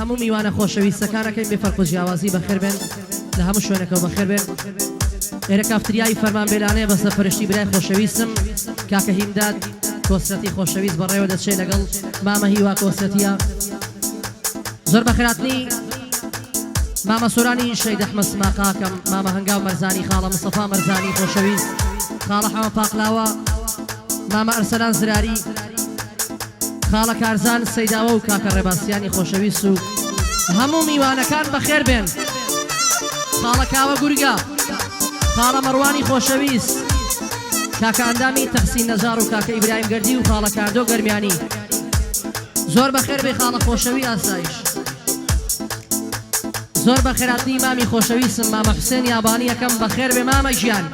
هەموو میوانە خۆشەویستەکانەکەی بێفەرق و جیاوازی بەخێر بێن لە هەموو شوێنەکەەوە بەخێر بێن. ئێرە کافتریایی فەرمانبێرانەیە بە سەرپەرشتی برای خۆشەویستم کاکە هیمداد کۆسرەتی خۆشەویست بەڕێوە دەچێت لەگەڵ مامە هیوا کۆسرەتیە. زۆر بەخێراتنی مامە سۆرانی شەید ئەحمەد سماقاکەم، مامە هەنگاو مەرزانی، خاڵە مستەفا مەرزانی خۆشەویست، خاڵە حەمە پاقلاوە، مامە ئەرسەلان زراری، خاڵە کارزان سەیداوە و کاکە ڕێباسیانی خۆشەویست و هەموو میوانەکان بەخێر بێن. خاڵە کاوە گورگا، خاڵە مەڕوانی خۆشەویست، کاکە ئەندامی تەخسین نەجار و کاکە ئیبراهیم گەردی و خاڵە کاردۆ گەرمیانی. زۆر بەخێر بێ خاڵە خۆشەوی ئاسایش. زۆر بەخێراتنی مامی خۆشەویستم مامە حوسێن یابانی یەکەم بەخێر بێ مامە ژیان.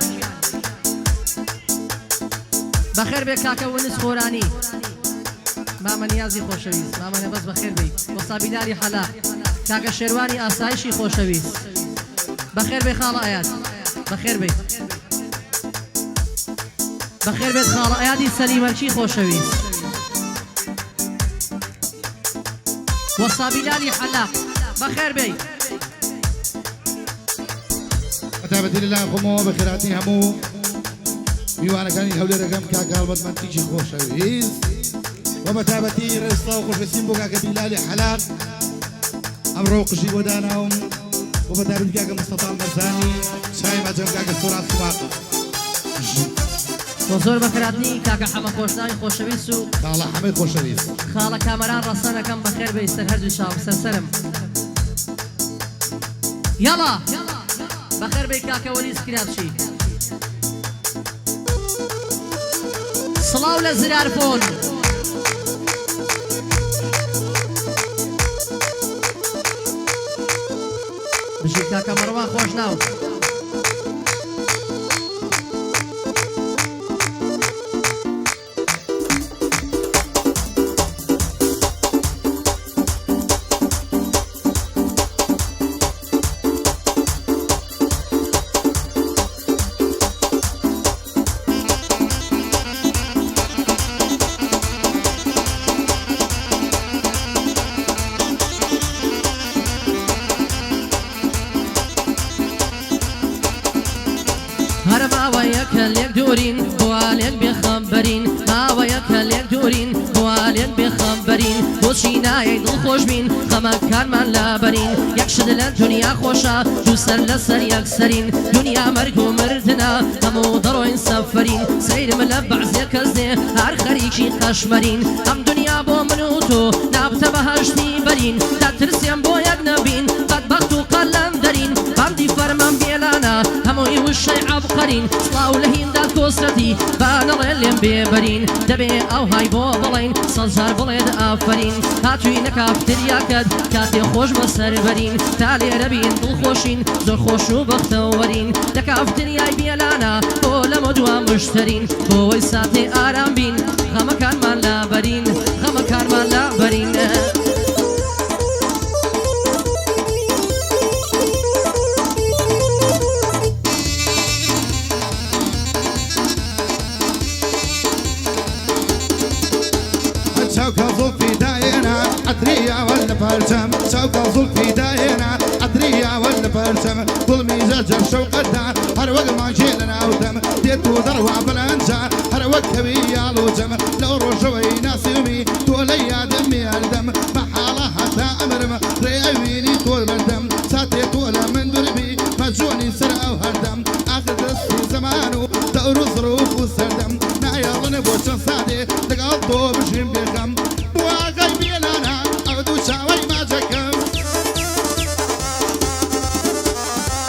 بەخێر بێ کاکە ونس خۆرانی، مامە نیازی خۆشەویست، مامە نەبەس بەخێر بێ وەستا بیلاری حەلا، کاکە شێروانی ئاسایشی خۆشەویست. بەخێر بێ خاڵە ئەیاد، بەخێر بێ. بەخێر بێت خاڵە ئەیادی سەلیمەرچی خۆشەویست. وەستا بیلاری حەلا بەخێر بێ. بەتابەتی لەلایەن خۆمەوە بەخێراتنی هەموو میوانەکانی هەولێرەکەم کاکە هەڵبەتمەندیی خۆشەویست و بەتابەتی ڕێستا و خۆشەویستیم بۆ کاکە بیلالی حەلال ئەمڕۆ قژی بۆ داناوم و بەتابەتی کاکە مستەفا مەرزانی چای مەجەم کاکە سۆران سواقە. زۆر بەخێراتنی کاکە حەمە خۆشناوی خۆشەویست و خاڵە حەمەی خۆشەویست، خاڵە کامەران ڕەسەنەکەم بەخێر بێ سەر هەردوو شاو سەرسەرم. یاڵا بەخێر بێ کاکە وەلیز کراپچی. سڵاو لە زرارپۆن. بژی کاکە مەڕوان خۆشناو. هەرە ماوەیەکە لێک دوورین بوالێک بێخەمبەرین، ماوەیەکە لێک دوورین بوالێک بێخەمبەرین، بۆچی نایەی دڵخۆش بین خەمەکانمان لابەرین. یەکشت لە دنیا خۆشە دووسەر لەسەر یەکسەرین، دنیا مەرگ و مردنە هەموو دەڕۆین سەفەرین. سەیرم لە بەعزێ کەس دێ هەر خەریکی خەشمەرین، ئەم دنیا بۆ من و تۆ نابتە بەهەشتی بەرین. دەترسێم بۆ یەک نەبین بەدبەخت و قەلەندەرین، بەندی فەرمان بێلانە هەمووی وشەی عەبقەرین. سڵاو لە هیمداد کۆسرەتی بانەڵێ لێم بێبەرین، دەبێ ئەو های بۆ بڵێن سەد جار بڵێن ئافەرین. هاتووینە کافتریاکەت کاتێ خۆش بەسەر بەرین، تا لێرە بین دڵخۆشین زۆر خۆش و بەختەوەرین. لە کافتریای بێلانە بۆ لەمە دووە مشتەرین، بۆی ساتێ ئارام بین خەمەکانمان لابەرین، خەمەکانمان لابەرین. شوكة زلفي داينا أدريا ولا برجم، شوكة زلفي داينا أدريا ولا برجم، ظلمي زجر شوق الدار هر وقت ما جيلنا ودم ديتو ذروة بلانجا هر وقت كبيا لوجم لو رجوي ناسيومي تولي دمي الدم بحالة حتى أمرم ريويني طول الدم ساتي طول من دربي مجوني سرعة وهردم آخر دستي زمانو دور ظروف وسردم نايضن بوشن سادي تقضو بشين بيخم بواقعي بيلانا أعدو شاوي ما جكم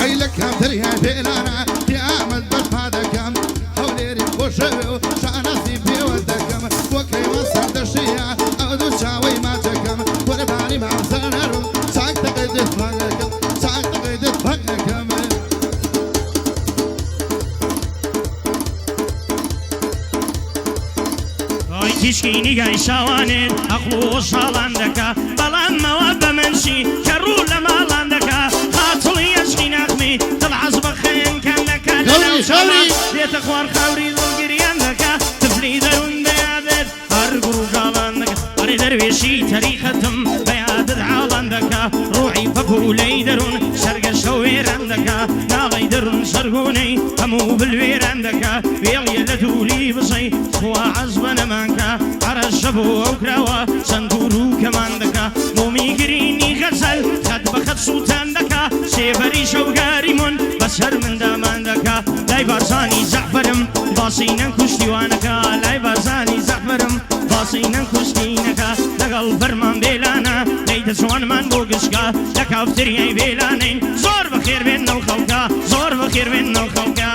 أي لك هم تريها بيلانا يا عمد بفادكم حوليري خوشوي شاناسي بيودكم وكي وصل دشيا أعدو شاوي ما جكم ورباني ما وصلنارو شاك تقيدت فاقكم شاك تقيدت فاقكم تشكيني جاي شوانين أخو شالندكا بلان مواد منشي كرو لما لندكا خاطلي يشكي نغمي تلعز بخين كان لك لو شوري ديت اخوار خوري ذلقريانكا تفلي درون بيادر هرقرو شالندكا اري درويشي تاريختم بيادر عالندكا پولەی دەروون سەرگەشتە وێران دەکا ناڵی دەروون سەرگونەی هەموو بلوێران دەکا وێڵیە لە دووری بزەی خوا عەزبە نەمانکە عەرەشە بۆ ئەو کراوە چەند دوور و کەمان دەکا مومی گرینی غەزەل خەت بە خەت سووتان دەکا سێبەری شەوگاری مون بەسەر مندامان دەکا لای بارزانی زەعفەرم باسی نەنکوشتیوانەکە لای بارزانی زەعفەرم باسی نەنکوشتینەکە لەگەڵ فەرمان بێلانە دەیتە جوانمان بۆ گشکە لە کافتریای بێلانین زۆر بەخێر بێنەوە خەڵکە زۆر بەخێر بێنەوە خەڵکە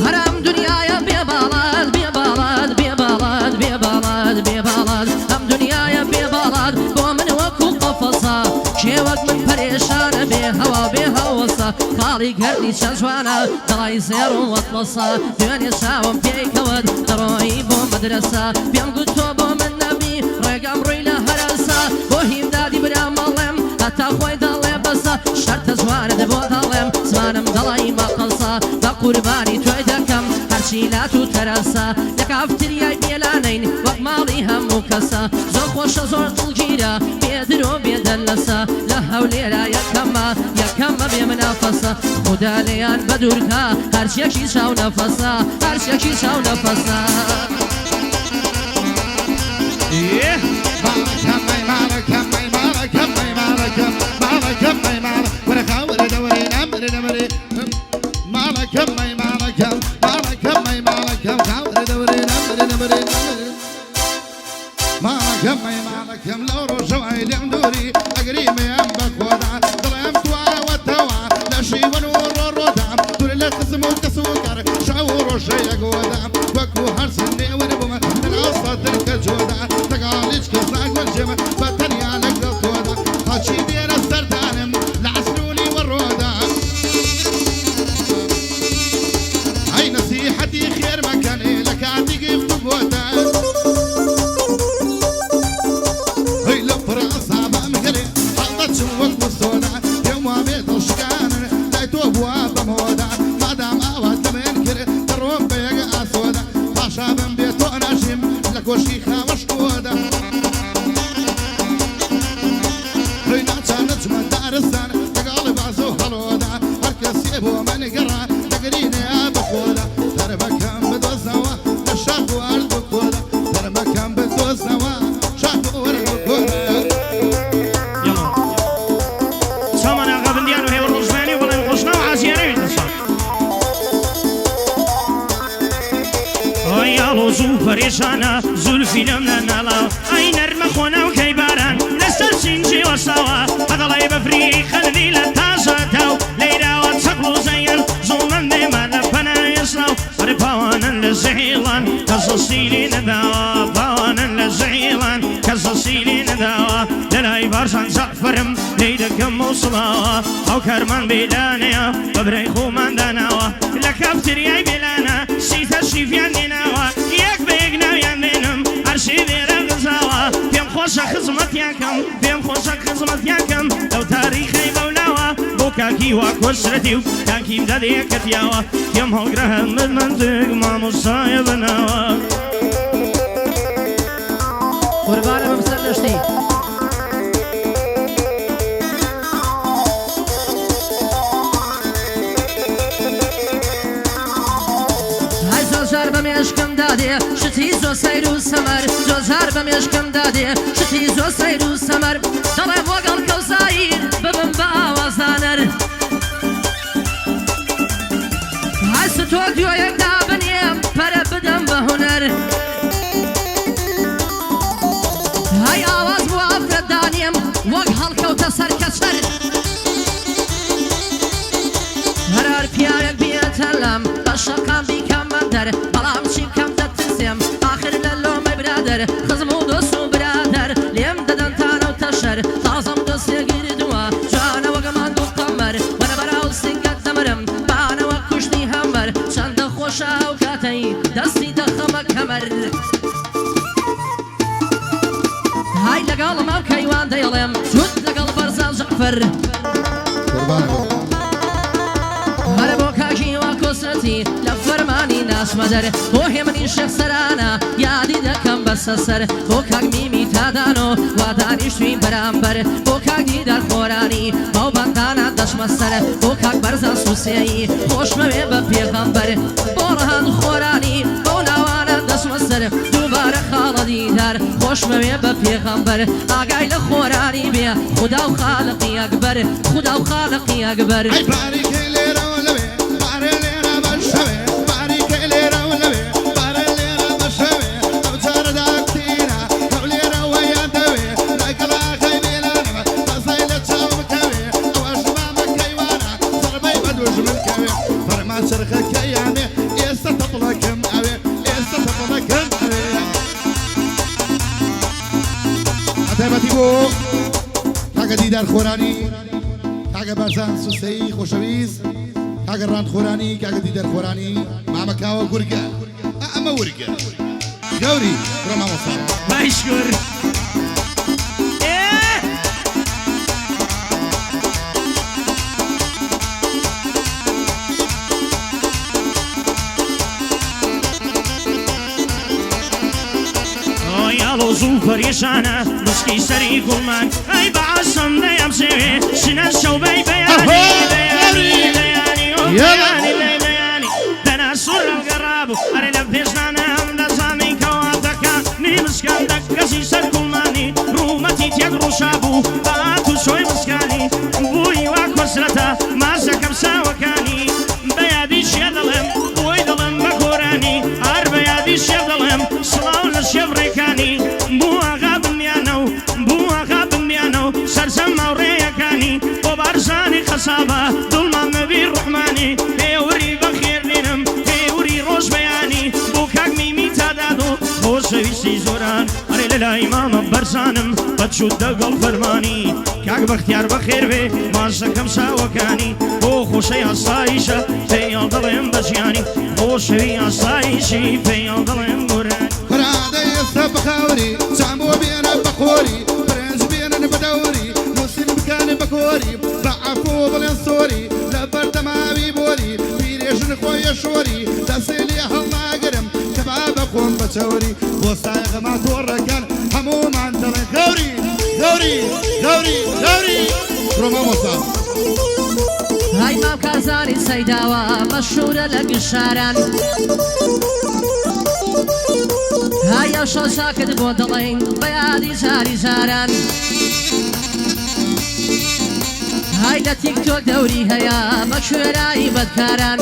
هەرام دنیایە بێباڵات بێباڵات بێباڵات بێباڵات بێباڵات ئەم دنیایە بێباڵات بۆ من وەکو قەفەسە کێوەک من پەرێشانە بێ هەوا بێ هەوەسە خاڵی گەردی چەند جوانە دڵی زێڕ و وەتڵەسە دوێنێ چاوم پێیکەوت دەڕۆیی بۆ مەدرسە پێم گوت تۆ بۆ من نەبی ڕێگەم ڕووی لە هەرەسە بۆ هیمدادی برا مەڵێم هەتا خۆی دەڵێ بەسە شەرتە جوانت بۆ دەڵێم زمانم دڵی مەقەسە بە قوربانی توی دەکەم هەرچی لات و تەرەسە لە کافتریای بێلانەین وەک ماڵی هەموو کەسە زۆر خۆشە زۆر دڵگیرە بێدرۆ بێدەلەسە لە هەولێرە یەکەمە یەکەمە بێ منافەسە خودا لێیان بە دوورکە هەرچیەکی چاو نەفەسە هەرچیەکی چاو نەفەسە كم لو رجوا يلم دوري أقريم يم بكودا ضلهم توا وتوا لا شي ونور الردا دور لا قسم وتسوكر شعور شي قودا وكو هرسني ونبوم العصا تلك جودا تقاليش كساق والجمع فتني على قلتودا هاتشي دير السردانم لعسلوني والرودا هاي نصيحتي خير مكاني لك عندي بقودا وشي خامش قودا خينا كانت من دارستان تقالب عزو هلودا هركس يبو من قرا تقريني يا بخودا دربكم بدوزنوا الشاق والد قودا دربكم بدوزنوا شاق والد قودا يلا سامنا قبل ديانو هي الرجماني ولا نخشنا وعازياني يتصل يالو زو پریشانه زلفی لمنا نالا ای نرم خونه و کیباران لسر سینجی و سوا بغلای بفری خلوی لتازه تاو لیرا و تقلو زین ظلمن دیما لپنا یسلاو بر پاوانن لزعیلان کساسیلی نداوا پاوانن لزعیلان کساسیلی نداوا للای بارزان زعفرم لیدکم وصلاوا او کرمان بیلانیا ببری خومن داناوا لکافتریای بیلانا سیتا شیفیان دیناوا یک بیگ نویان دینم عرشی دیره غزاوا پیم خوشا خزمتیاکم پیم خوشا خزمتیاکم لو تاریخی بولاوا بو کاکی و کسرتیو کاکیم دادی کتیاوا پیم هلگره من منطق ما مصای بناوا قربانم بسر نشتی زۆر بە مێشکم دادێ شتی زۆ سەیر و سەمەر زۆر بە مێشکم دادێ شتی زۆ سەیر و سەمەر دەڵێم وەگەڵ کەوزایر ببم بە ئاوازانەر هەست تۆ گوێیەک دابنێم پەرە بدەم بە هونەر هەی ئاواز بۆ ئافرەتدانیم وەک هەڵکەوتە سەر کەسەر هەرار پیاوێک بێتە لەم بە شەقام بیکەم بەندەر بەڵام چی بکەم دەترسێم ئاخر لە لۆمەی برادەر خزم و دۆست و برادەر لێم دەدەن تانە و تەشەر تازەم دۆستێ گیردووە جوانە وەگەمان دوو قەمەر وەرە بەراو سینگەت دەمرم بانەوە کوشتنی هەمەر چەندە خۆشە ئەو کاتەی دەستی دەخەمە کەمەر های لەگەڵم ئەو کەیوان دەیڵێم چوت لەگەڵ بەرزان جەعفەر هەرە بۆ کاکی وا کۆسەتی لە فەرمانی ناسمەدەر بۆ هێمنی شێخ سەرانە یادی دەکەم بە بەرسە سەر بۆ کاک میمی تادانۆ وا دانیشتوین بەرامبەر بۆ کاک دیدار خۆرانی باو بەندانە دەشمە سەر بۆ کاک بەرزان سوسێیی خۆشمەوێ بە پێغەمبەر بۆ ڕەهان خۆرانی بۆ ناوانە دەشمە سەر دووبارە خاڵە دیدار خۆشمەوێ بە پێغەمبەر ئاگای لە خۆرانی بێ خودا و خالقی ئەکبەر خودا و خالقی ئەکبەر ئەی باریکەی لێرەوە لەوێ بارێ لێرە بەشەوێ باریکەی لێرەوە لەوێ بارێ لێرە بەشەوێ ئەو جارەدا کتینە ئەو لێرەوە یادەوێ لەگەڵاخەی بێلانەوە بەسەی لە چاو بکەوێ ئەوەش مامەکەیوانە سەربەی بە دوژمن کەوێ فەرمان چرخەکەیانێ ئێستا تەپڵەکەم ئەوێ ئێستا تەپڵەکەم ئەوێ ئەتەبەتی بۆ کاکە دیدار خۆرانی کاکە بەرزان سوسەی خۆشەویست کاکە ڕان خۆرانی کاکە دیدار خۆرانی مامەکاوە گورگە ئەمە ورگە گەوری بڕۆ مامۆستا باشکر يالو زوفر يشانا مسكي سري كلمان اي بعصم ديام سوي شنا الشوبي بياني بياني بياني بياني بياني دنا سر القراب اري لبيشنا نام دزامي كواتكا نيمسكان دكسي سر كلماني رومتي تيقرو شابو باتو شوي مسكاني بوي واكوسرتا ما زكب ساوكاني بيادي شيدلم بوي دلم بكوراني ار بيادي شيدلم صلاو للشبريكاني سرسم وريكاني وبرزاني خصابة ظلم النبي الرحماني هيوري بخير لنم هيوري روش بياني بوكاك ميمي تادادو خوشوي سيزوران اري للا امام برزانم بتشود دقل فرماني كاك بختيار بخير بي مازكم ساوكاني بو خوشي عصايشة في ظلم بزياني خوشوي عصايشي في ظلم قراني فرادي يسب خاوري سامو بينا بخوري برنس بينا بدوري كان بكوري ضعفوا بالانصوري لبرد ما بيبوري بيريشن خويا شوري تسيلي الله قرم شباب اخون بشوري وصايغ ما توركن هموم عن دلن غوري غوري غوري غوري روما موسى هاي مام كازاني سيداوا مشهورة لقشاران هاي شو ساكت بودلين بيادي زاري زاران هاي دا تيك توك دوري هيا مشهوراي بدكاران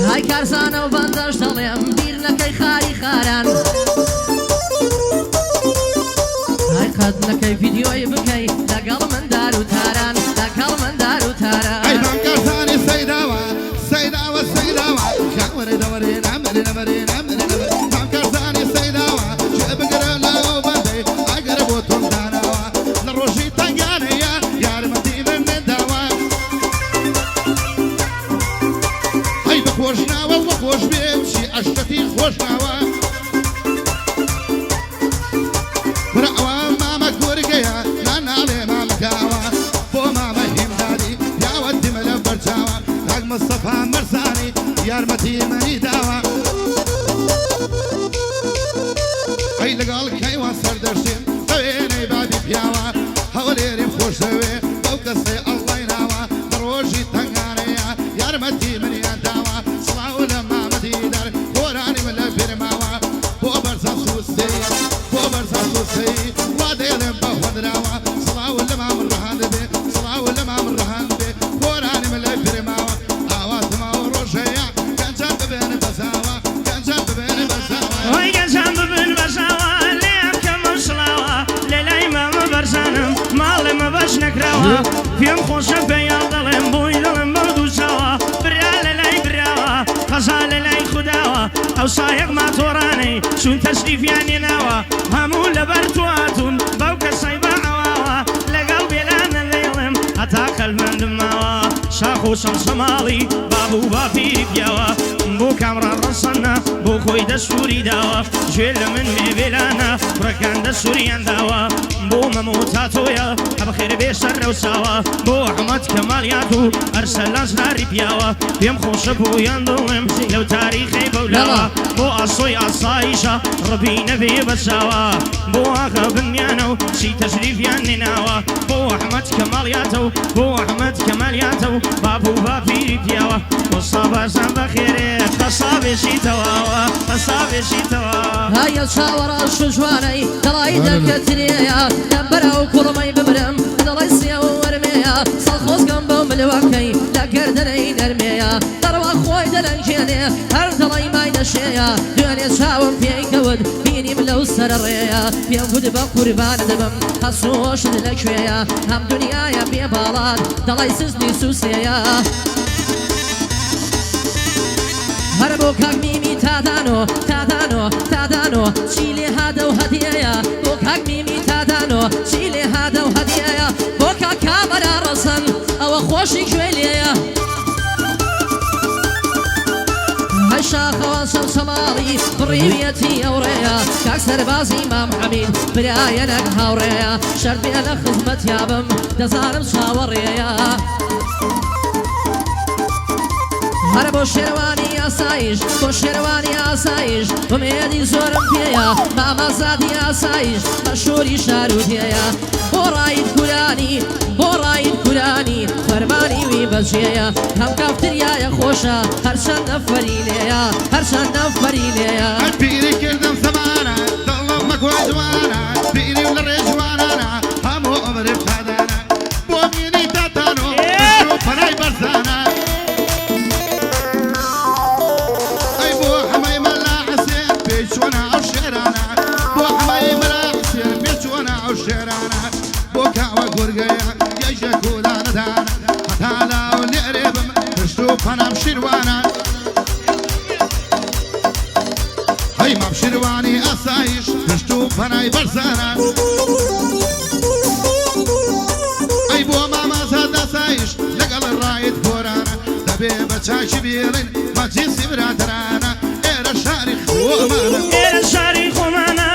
هاي كارزانة وبندش دليم بيرنكي خاري خاران هاي قدنكي فيديوي بكي لقل من دارو تاران لقل من دارو تاران هاي مام كارزاني سيداوا سيداوا سيداوا كاوري دوري نعمل نمري نعمل نمري مام كارزاني سيداوا شعب قرنا وبندي اقرب وتمدانا روشي تنقاني يا رمتي من الدواء هاي بخوشنا وخوش بيمشي اشتتي خوشنا برعوا ماما كورقيا لانا لي ماما كاوا بو ماما همدادي يا ودي ملبر جاوا رقم الصفا مرساني يا رمتي مني داوا هاي لقال كي وصر درسين طويني بابي بياوا هوليري خوشوي بوكسي الله يناوا دروجي تنغانيا يارمتي من يداوا صلاو لما مديدر قراني من الفرماوا بوبرزا سوسي بوبرزا سوسي واديل بهودراوا صلاو لما من رهان بي صلاو لما من رهان بي قراني من الفرماوا آوات ما وروشيا كان جنب بين بزاوا كان جنب بين بزاوا وي كان جنب بين بزاوا مالي ما باش نكراوا فيهم خوشة فيا ظلم بوي ظلم بودو سوا برا للاي براوا خزا للاي خداوا او صايغ ما توراني شون تشريف يعني ناوا همو لبرتواتون بوك الصيبا عواوا لقلبي لانا الليلم اتاكل من دماوا شاخو شمس مالي بابو بابي بياوا بۆ کامران ڕەسەنە بۆ خۆی دەستوری داوە گوێ لە من مێبێلانە کوڕەکان دەستوریان داوە بۆ مەمۆ تاتۆیە هەبخێر بێ سەر لەو چاوە بۆ ئەحمەد کەمالیات و ئەرسەلان زناری پیاوە پێم خۆشە بۆیان دڵم لەو تاریخی بەولاوە بۆ ئاسۆی ئاسایشە ڕبی نەبێ بەچاوە بۆ ئاغا بنیانە و چی تەشریفیان نێناوە بۆ ئەحمەد کەمالیاتە و بۆ ئەحمەد کەمالیاتە و باب و باپیری پیاوە وەستا باشان بەخێرێ قەسابێشی تەواوە قەسابێشی تەواوە هەیە چاوەڕاش و جوانەی دڵی دەکەترێیە دەمبەرە و کوڵمەی ببرم دڵی سێ و وەرمەیە سەڵخۆزگەم بەو ملوەکەی لە گەردەنەی نەرمەیە دەڕوا خۆی دەلەنگێنێ هەر دڵی مای دەشێیە دوێنێ چاوم پێی کەوت بینیم لەو سەرڕێیە پێم گوت بە قوربانە دەبم هەسۆشت لەکوێیە هەم دنیایە بێ باڵات دڵی سزنی سووسەیە هەر بۆ کاک میمی تادانۆ تادانۆ تادانۆ چی لێ هادە و هەدیەیە بۆ کاک میمی تادانۆ چی لێ هادە و هەدیەیە بۆ کاک کامەرا ڕەسەن ئەوە خۆشی کوێ لێیە هەی شاخەوە سەر سەماڵی بڕیویەتی ئەوڕێیە کاک سەربازی مام حەمید برایەنەک هاوڕێیە شەرت بێ لە خزمەتیا بم دەزانم چاوەڕێیە هەر بۆ شێوانی ئاسایش بۆ شێوانی ئاسایش بمێدی زۆرم پێیە مامەزادی ئاسایش بەشۆری شارودێیە بۆ ڕاید کورانی بۆ ڕاید کورانی فەرمانی وی بەجێیە هەم کافتریایە خۆشە هەرچەند نەفەری لێیە هەرچەند نەفەری لێیە پیری کردم زمانە دڵم مەکوە جوانە پیری و لە ڕێژوانانە هەموو ئەمرم خادانە بۆ مینی تاتانۆ و پەنای بەرزانە بۆ کاوە گورگەیە یەژە کولانەدانە هەتالا و لێرێ بم پشت و پەنام شیروانە هەی مام شیروانی ئاسایش پشت و پەنای بەرزانە ئەی بۆ مامەزاد ئاسایش لەگەڵ ڕایت گۆرانە دەبێ بە چاکی بیڵین مەجلیسی برادرانە ئێرە شاری خۆمانە ئێرە شاری خۆمانە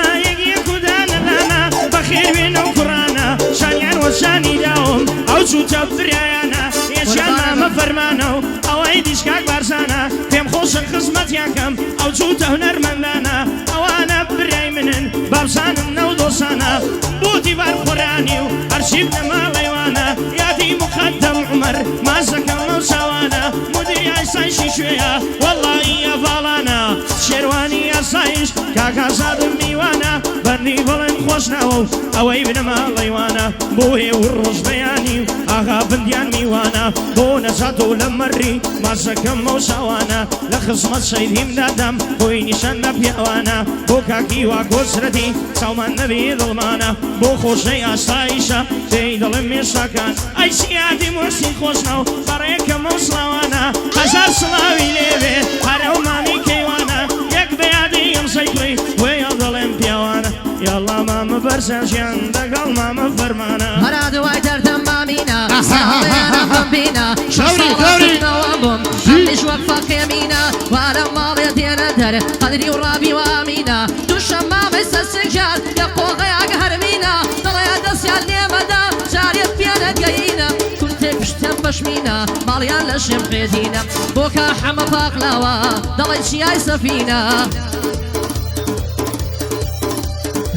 یەک و دانەدانە بەخێر وێنە و کوڕانە شانیان وەشانی داوم ئەو چووتە برایانە یەشیان مامە فەرمانە و ئەوەی دیشکاک بارزانە پێم خۆشە خزمەتیاکەم ئەو چووتە هونەرمەندانە ئەوانە برای منن بابزانم نەو دۆسانە بۆ دیوار خۆرانی و ئەرشیب لە ماڵەیوانە یادی مقەدەم عومەر مازەکەم ئەو چاوانە مدیری ئاسایشی شوێیە وەڵڵی ئەڤاڵانە شێوانی ئاسایش کاک ئازادم میوانە بەندی بڵێن خۆشناوە و ئەوەی بنەماڵەیوانە بۆ هێور ڕۆژ بەیانی و ئاغا بندیان میوانە بۆ نەجات و لە مەڕی مازەکەم ئەو چاوانە لە خزمەت شەیدیم دادەم بۆی نیشان نە پیاوانە بۆ کاکی وا گۆسرەتی چاومان نەبێ دڵمانە بۆ خۆشەی ئاسایشە پێی دڵم مێشەکان ئەی سیادی مۆسی خۆشنە و بەڕێکەم ئەو سڵاوانە هەزار سڵاوی لێوێ هەر ئەو مامی کەیوانە یەک بەیادی ئەم سەیکڕی وێیە دڵێم پیاوانە یاڵا مامە بەرزەژیان دەگەڵ مامە فەرمانە هەرا دوای دەردەم مامینە ساڵێنەم بینە شەساڵەوە بووم هەمیش وەک فەقێمینە وارە ماڵێ دێنە دەر قەدری و ڕابی وامینە دووشەم مامەی سەرسنجار یە قۆغەیاگە هەرمینە دڵێ دەستیان لێمەدا جارێت پێنە گەینە کورتێ پشتم بەشمینە ماڵیان لە شێم قێدینە بۆ کا حەمە پاقلاوە دڵی چیای سەفینە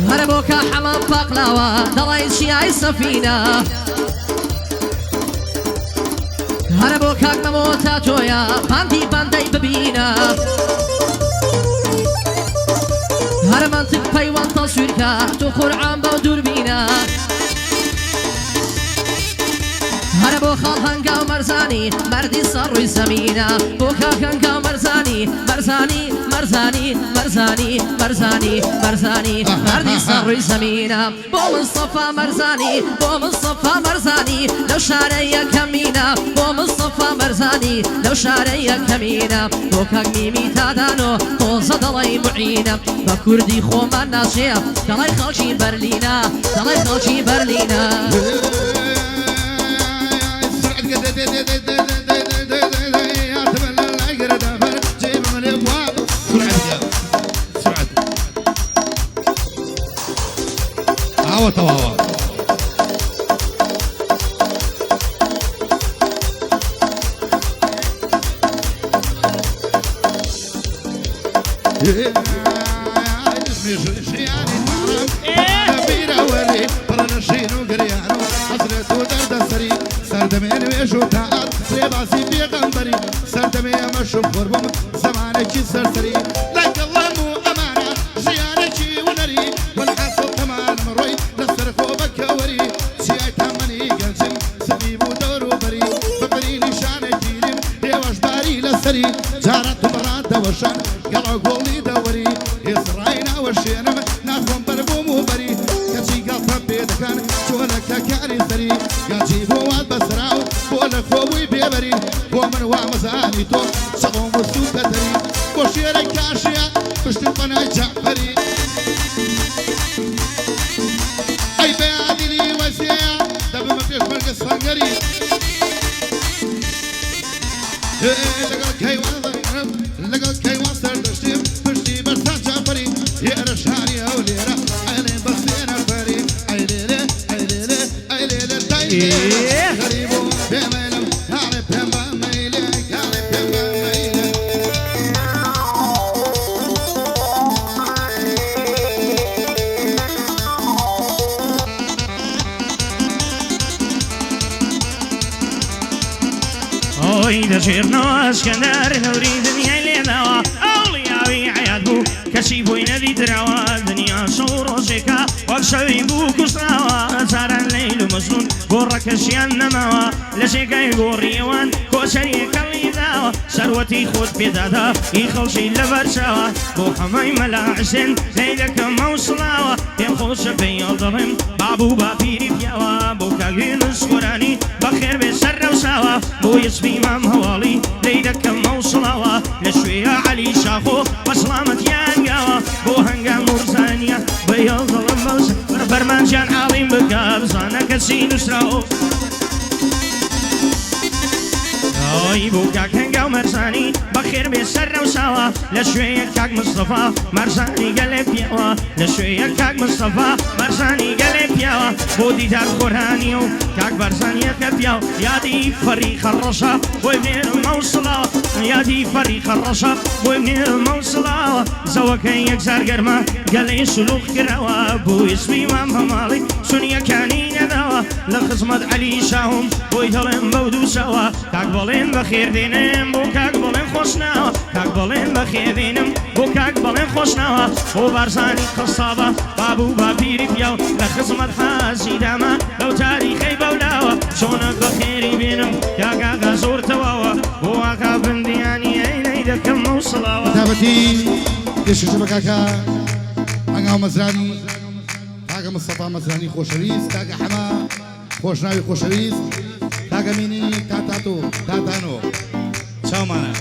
هەرە بۆ کا حەمە پاقلاوە دڵی چیای سەفینە هەرە بۆ کاک مەمۆ تاتۆیە باندی باندەی ببینە هەرە منتیق پەیوەند تەسویرکە تو قورعان بەو دووربینە هەرە بۆ خاڵ هەنگا و مەرزانی مەردی سەر ڕووی زەمینە بۆ کاک هەنگا و مەرزانی مەرزانی مەرزانی مەرزانی مەرزانی مەرزانی مەردی سەر ڕووی زەمینە بۆ مستەفا مەرزانی بۆ مستەفا مەرزانی لەو شارەی یەکەمینە بۆ مستەفا مەرزانی لەو شارەی یەکەمینە بۆ کاک میمی تادانۆ تۆزە دەڵی معینە بە کوردی خۆمان ناچێ دەڵی خەڵکی بەرلینە دەڵی خەڵکی بەرلینە ئەوە تەواوە. زمانك سرسري لك الله مو أمانة زيانك ونري والحصل تمام مروي نصر خوبك وري سياك مني قلسم سبيب ودور بري بقري نشانك جيلم ديوش باري لسري جارت مرات وشان قلع قولي دوري إسرائيل وشينم ناخذ بربوم وبري كشي قلت بيدكان شغلك كاري سري قاجيبو واد بسراو بولك خوبي بيبري ومن وامزاني تو صغوم وسوق دري وشيرك كاشيا بشتي قناة جعفري أي بيادي لي وسيا دب ما فيش مرق الصنقري لقلك هاي وانا لقلك هاي واصل بشتي برتاح جعفري يا رشاني أو ليرة عيني بصينا فري أي ليلة أي ليلة أي ليلة دايلة غريبو بيميلم عارف بيمبا ميلة عارف بيمبا ميلة إذا شيرنا اسكندر نوري دنيا لنا أولياء عيادبو كسيبو ينادي تراوا دنيا صور وزكا وكسويبو كسراوا زارا الليل مسنون بورك الشيان نماوا لسيكا يقوريوان كوسري كاليداوا سروتي خود بدادا يخلصي لبرساوا بو حماي ملاعسن ليلك موصلاوا يخلص في الظلم بابو بابيري بياوا بو كاقين السكراني بخير بسر وساوا بو يسبي مام هوالي ليلك موصلاوا لشوية علي شاخو وسلامة يانقاوا بو هنقا مرزانيا بيا الظلم موس فرمان جان عظيم بقاب زانك السين وسراو اوي بوكاك هنقا ومرزاني بخير بسر وساوا لشوية كاك مصطفى مرزاني قلب ياوا لشوية كاك مصطفى مرزاني قلب ياوا بودي دار قرانيو كاك برزاني كبياو يادي فريق الرشا وابن الموصلة يادي فريق الرشا وابن الموصلة زوك يكسر قرما قال سلوك كراوا بو اسمي مام مالي سنيا كاني نداوا لخصمت علي شاهم ويدلن بودو سوا كاك بولين بخير دينم بو كاك بولين خوشناوا كاك بولين بخير دينم بو كاك بولين خوشناوا وبرزاني قصابة بابو بابيري بياو لخصمت حازي داما لو تاريخي بولاوا شونك بخيري بينم يا كاكا زور تواوا وواكا بندياني ايني دكم موصلاوا كتابتي كيش شبكاكا أنا مزراني كاكا مصطفى مزراني خوشريز كاكا حما خوشناوي خوشريز كاكا ميني كاتاتو كاتانو شاو معنا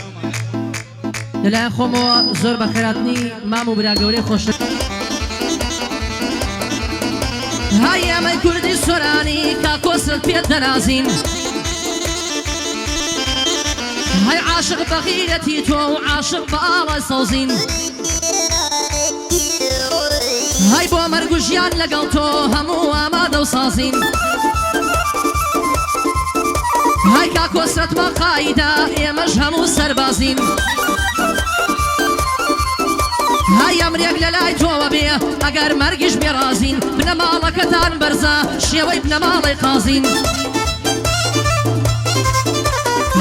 لەلایەن خۆمەوە زۆر بەخێراتنی مام و براگەورەی خۆش های ئەمەی کوردی سۆرانی کاکۆسرت پێت دەنازین های عاشق بەغیرەتی تۆ و عاشق بە ئاڵە سەوزین های بۆ مەرگ و ژیان لەگەڵ تۆ هەموو ئامادە و سازین های کاکۆسرت بە قایدا ئێمەش هەموو سەربازین های ئەمرێک لەلای تۆوە بێ ئەگەر مەرگیش بێڕازین بنە ماڵەکەتان بەرزە شێوەی بنە ماڵی قازین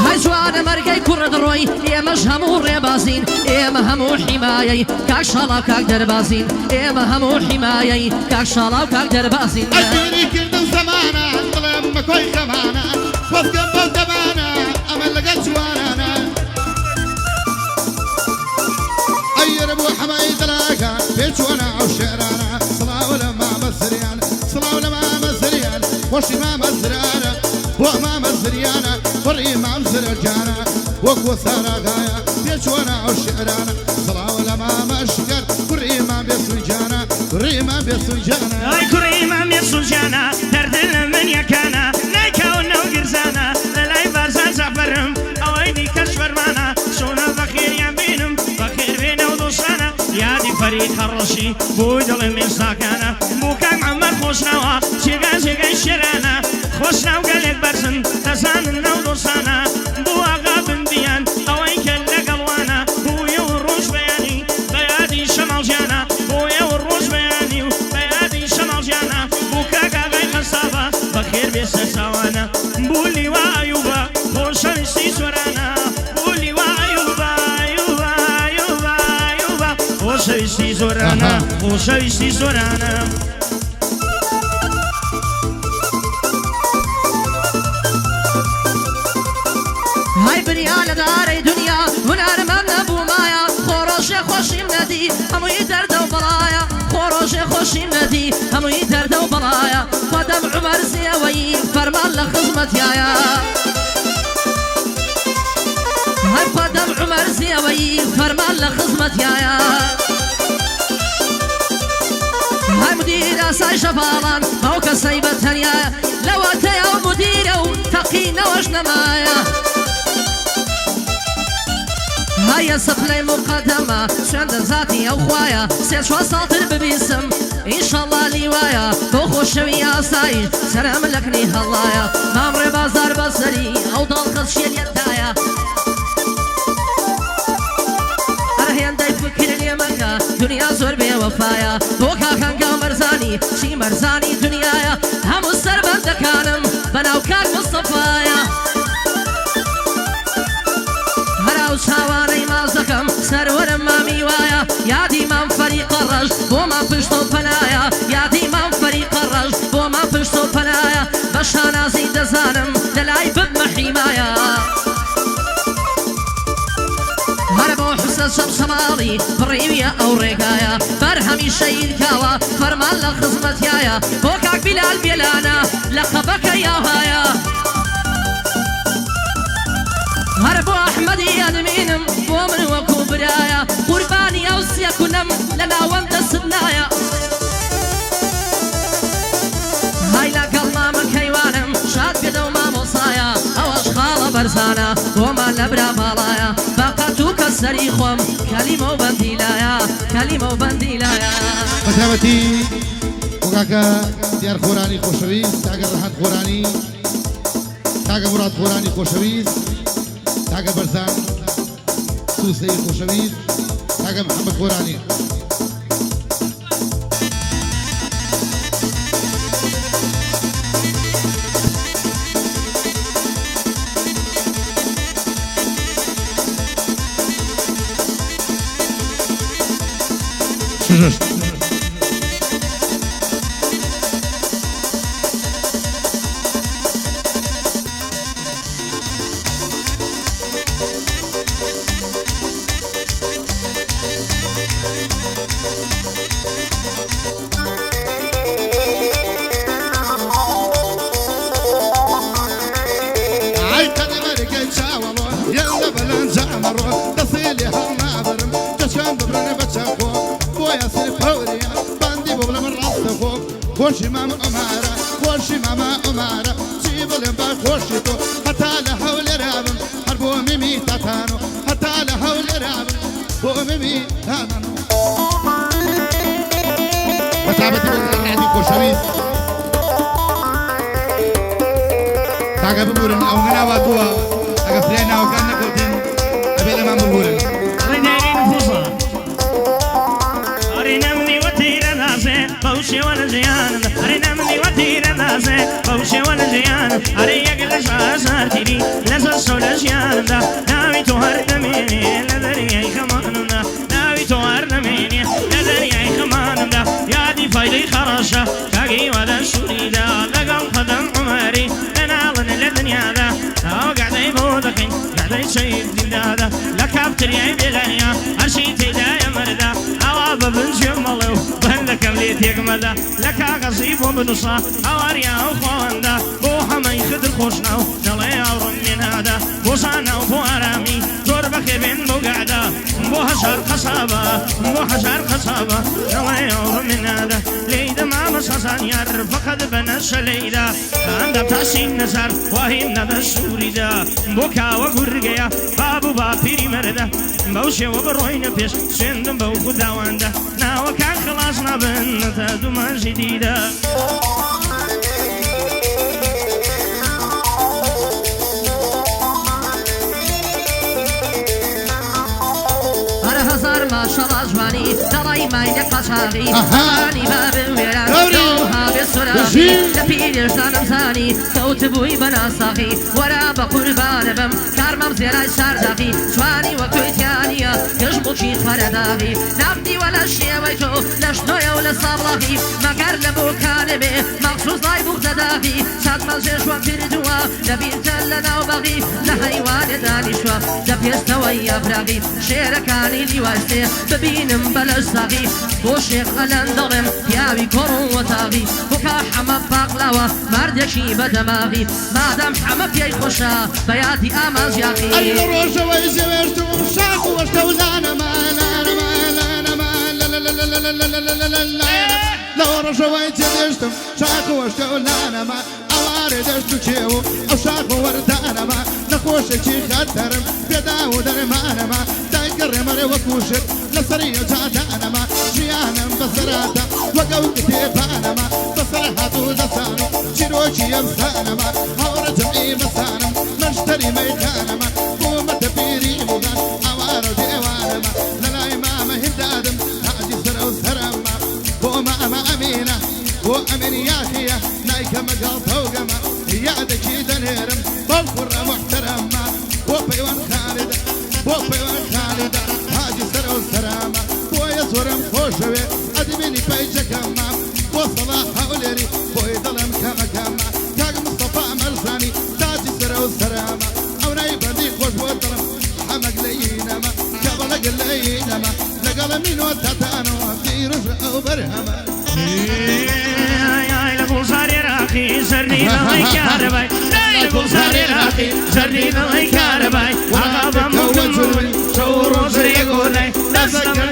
های جوانە مەرگەی کوڕت ڕۆی ئێمەش هەموو ڕێبازین ئێمە هەموو حیمایەی کاک شاڵا و کاک دەربازین ئێمە هەموو حیمایەی کاک شاڵا و کاک دەربازین أجبري كردن زمانا ظلم مكوي خمانا وفقم بلدمانا أمل لقل جوانا أير أبو حمايد لاكان بيجوانا وشعرانا صلاة ولما مزريان صلاة ولما مزريان وشي ما مزرانا وما مزريانا وري ما مزرجانا وقوة سارة غايا بيجوانا وشعرانا صلاة ولما مشكر وري ما بيسوجانا وري ما بيسوجانا اي كوري ما ميسوجانا دردنا من يكانا نايكاونا وقرزانا للاي بارزان زعبرم اويني كشف فرمانا شونا بخير يا بينم بخير بينا ودوسانا يادي فريق الرشي بودل من ساكانا مو كان عمر خۆشنەوە جێگای شێرانە خۆشناو گەلێک بەرزن دەزانن ناو دۆستانە بۆ ئاغا بندیان ئەوەی کە لەگەڵوانە بۆیە و ڕۆژ بەیانی بەیادی شەماڵژیانە بۆیە و ڕۆژ بەیانی و بەیادی شەماڵژیانە بۆ کاگاغای قەسابە بەخێر بێ سەرچاوانە بۆ لیوا ئەیوبە خۆشەویستی سۆرانە بۆ لیوا ئەیوبە خۆشەویستی زۆرانە خۆشەویستی زۆرانە های بریا لە دارەی دنیا هونەرمەند نەبوو مایە خۆڕۆژێ خۆشیم نەدی هەمووی دەردە و بەڵایە خۆڕۆژێ خۆشیم نەدی هەمووی دەردە و بەڵایە خۆدەم عومەر زیەوەی فەرمان لە خزمەتیایە هەر خۆدەم عومەر زیەوەی فەرمان لە خزمەتیایە هەر مدیرە سای شەفاڵان ئەو کەسەی بەتەنیایە لەواتەیە و مدیرە و تەقینەوەش نەمایە هەیە سەپلەی مقەدەمە سوێندە زاتی ئەو خوایە سێ چوار ساڵتر ببیسم ئینشەڵڵا لیوایە بۆ خۆشەوی ئاسایش سەرم لەکنی هەڵایە مامڕێ بازار بەسەری ئەو داڵخەز شێریەتدایە هێندەی فکر لێمەکە دنیا زۆر بێوەفایە بۆ کاکەنگا مەرزانی چی مەرزانی دنیایە هەموو سەربەندەکانم بەناو کاک مستەفایە هەراو چاوانەی مازەکەم سەروەرم مامی وایە یادی مام فەریقە ڕەش بۆ مام پشت و پەنایە یادی مام فەریقە ڕەش بۆ مام پشت و پەنایە بە شانازی دەزانم لەلای ببمە حیمایە هەر بۆ حسە شەب شەماڵی بڕیویە ئەو ڕێگایە بەر هەمیشە ئیرکاوە فەرمان لە خزمەتیایە بۆ کاک بیلال بێلانە لە خەبەکە یاهایە هەر بۆ ئەحمەدی ئەدمینم بۆ من وەکو برایە قوربانی ئەو سێکونەم لە ناوەم دەست نایە های لەگەڵ مامە کەیوانم شاد بێدە و مامۆسایە ئەوەش خاڵە بەرزانە بۆمان لە برا باڵایە باقەت و کە سەری خۆم کەلیمە و بەندیلایە کەلیمە و بەندیلایە بەتابەتی وەکاکە دیار خۆرانی خۆشەویست کاکە ڕەحەت خۆرانی کاکە مراد خۆرانی خۆشەویست کاکە بەرزان سوسەی خۆشەویست کاکە محەممەد خۆرانی خوشی ماما أمارة خوشی ماما أمارة سيب لمبا خوشی تو حتى لحول رابم حربو ميمي تاتانو حتى لحول رابم بو ميمي تاتانو بتعبتي بلدك عندي خوشويس تاقا بمورن أو غنا واتوا تاقا فرينا وكان نقولتين أبي لما مبورن رداري نفوصا أرينا مني وتيرا ناسي بوشي ولا جيان أرينا مني وتيرا ناسي بوشي ولا جيان أريك لشا سارتيني لسا سولا جيان دا ناوي تهر دميني لذري أي خمان دا ناوي تهر دميني لذري أي خمان دا يادي فايدي خراشة كاقي ودا شوري دا لقم قدم عمري لنالن للدنيا دا أو قاعدة يبودخين قاعدة يشيب دين دا لكابتري عي بلايا أرشي تيدا يا مردا أوابا بنجي ملو بهندك مليتيك مدا لكا غصيب وبنصا أواريا وخواندا بوحا ما يخدر خوشناو نلي أورم من هذا بوصانا وبوارامي زور بخير بين بوقعدا بو هزار قصابة بو هزار قصابة الله يوم من هذا ليدا ما مسحسان يار فقد بنش ليدا عند تاسين نزار وهي ندى سوريدا بوكا وغرقيا بابو بابيري مردا بوشي وبروين بيش سندم بو خداواندا ناو كان خلاصنا بنتا دوما جديدة هزار ما شاء الله جواني دڵی ماینە قەچاغی ئەوانی بابم وێران دڵها بێ سوراغی لە پیرێژدانم زانی کەوت بووی بەناساغی وەرا بە قوربانە بم کارمەم زێرای سارداغی جوانی وەکوێتیانیە گەشتبووکی خەرەداغی نامدیوە لە شێوەی تۆ لە شتۆیە و لە ساڵاغی مەگەر لە بۆکانە بێ مەخصوص لای بوختەداغی چاتمە ژێژوە کردووە لە بیرتە لە ناوبەغی لە هەیوانێ دانیشوە لە پێستەوەی یابراغی شێرەکانی لیوەستێ ببینم بەلەش ساغی بۆ شێخ ئەلەن دەڵێم پیاوی کۆڕ و وەتاغی بۆکە حەمە پاقلاوە مردێکی بەدەماغی مادەم حەمە پێی خۆشە بە یادی ئامازیاغی ئەی لە ڕۆژەوەی زەوێشتم شاخ و وەشتە و لانەما لە ڕۆژەوەی جێدێشتم شاخ و وەشتە و لانەما ئەوارێ دەشت و چێو ئەو شاخ و وەردانەما نەخۆشێکی خەتەرم پێدا و دەرمانەما دایگەڕێمەرێ وەکوشت لەسەری جادانەما ژیانم بەسەراتە وەگەو کتێبانەما بەسەر هاتوو دەسان و چیرۆکی ئەمسانەما هەوڕە جەمعی مەسانم مەشتەری مەیدانەما بۆمەتە پیری بووگان ئەوارە دێوانەما لەلای مامە هێدادم تاجی سەرە و سەرەما بۆ مامە ئەمینە بۆ ئەمین یاخیە نایکە مەگەڵ تەوگەما یادێکی دەنێرم بەو کوڕە محتەرەما بۆ پەیوان خالدە بۆ پەیوان خالدە تاجی سەرە و سەرەما بۆیە زۆرم خۆشەوێ ئەدبینی پەیجەکەما بۆ سەڵا هەولێری بۆی دڵم کەمەکەما کاک مستەفا مەرزانی تاجی سەرە و سەرەما ئەو نای بەندی خۆش بۆ دڵم حەمەک لەینەما کەبڵەک لەینەما لەگەڵە مینۆ تەتانەوە پیرۆژ ئەو بەرهەما گوزاری راقی زردی دڵی کارەبای گوزاری راقی زردی دڵی کارەبای ئاغا بەم بووم شەو ڕۆژ ڕێگۆلای دەستەکەم